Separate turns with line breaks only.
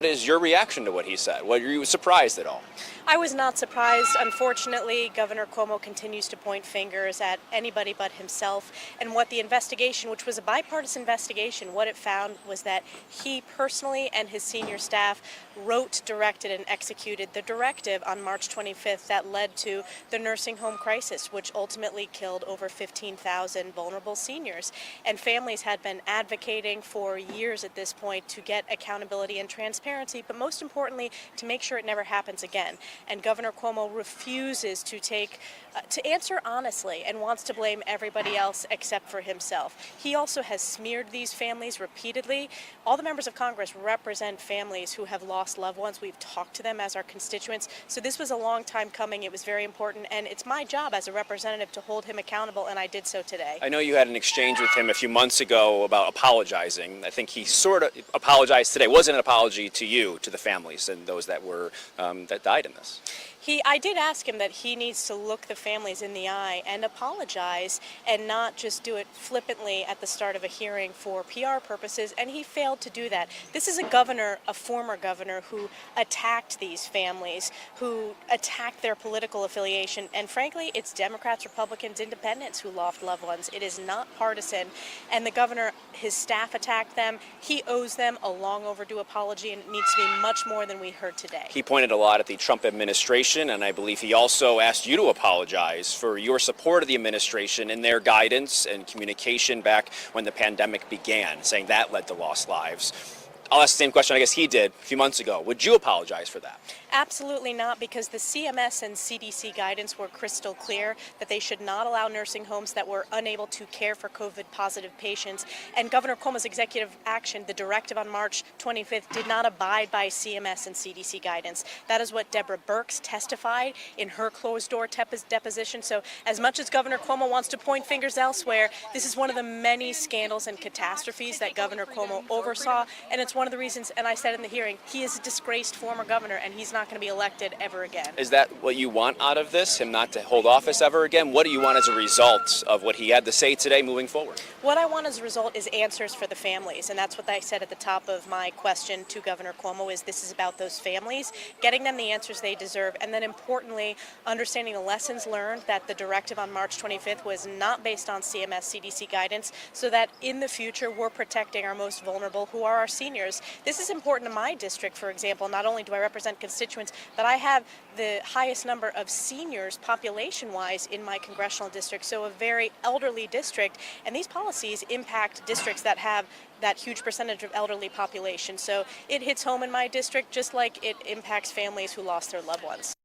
What is your reaction to what he said? Were you surprised at all?
I was not surprised. Unfortunately, Governor Cuomo continues to point fingers at anybody but himself. And what the investigation, which was a bipartisan investigation, what it found was that he personally and his senior staff wrote, directed, and executed the directive on March 25th that led to the nursing home crisis, which ultimately killed over 15,000 vulnerable seniors. And families had been advocating for years at this point to get accountability and transparency, but most importantly, to make sure it never happens again. And Governor Cuomo refuses to answer honestly and wants to blame everybody else except for himself. He also has smeared these families repeatedly. All the members of Congress represent families who have lost loved ones. We've talked to them as our constituents. So this was a long time coming. It was very important, and it's my job as a representative to hold him accountable, and I did so today.
I know you had an exchange with him a few months ago about apologizing. I think he sort of apologized today. It wasn't an apology to you, to the families and those that were that died in this.
I did ask him that he needs to look the families in the eye and apologize and not just do it flippantly at the start of a hearing for PR purposes, and he failed to do that. This is a former governor, who attacked these families, who attacked their political affiliation, and frankly, it's Democrats, Republicans, Independents who lost loved ones. It is not partisan, and the governor, his staff attacked them. He owes them a long overdue apology, and it needs to be much more than we heard today.
He pointed a lot at the Trump administration, and I believe he also asked you to apologize for your support of the administration in their guidance and communication back when the pandemic began, saying that led to lost lives. I'll ask the same question I guess he did a few months ago. Would you apologize for that?
Absolutely not, because the CMS and CDC guidance were crystal clear that they should not allow nursing homes that were unable to care for COVID-positive patients. And Governor Cuomo's executive action, the directive on March 25th, did not abide by CMS and CDC guidance. That is what Deborah Birx testified in her closed-door deposition. So as much as Governor Cuomo wants to point fingers elsewhere, this is one of the many scandals and catastrophes that Governor Cuomo oversaw, and it's one of the reasons, and I said in the hearing, he is a disgraced former governor, and he's not going to be elected ever again.
Is that what you want out of this, him not to hold office ever again? What do you want as a result of what he had to say today moving forward?
What I want as a result is answers for the families, and that's what I said at the top of my question to Governor Cuomo, is this is about those families, getting them the answers they deserve, and then importantly, understanding the lessons learned, that the directive on March 25th was not based on CMS CDC guidance, so that in the future we're protecting our most vulnerable, who are our seniors. This is important to my district, for example. Not only do I represent constituents, but I have the highest number of seniors population-wise in my congressional district, so a very elderly district, and these policies impact districts that have that huge percentage of elderly population. So it hits home in my district just like it impacts families who lost their loved ones.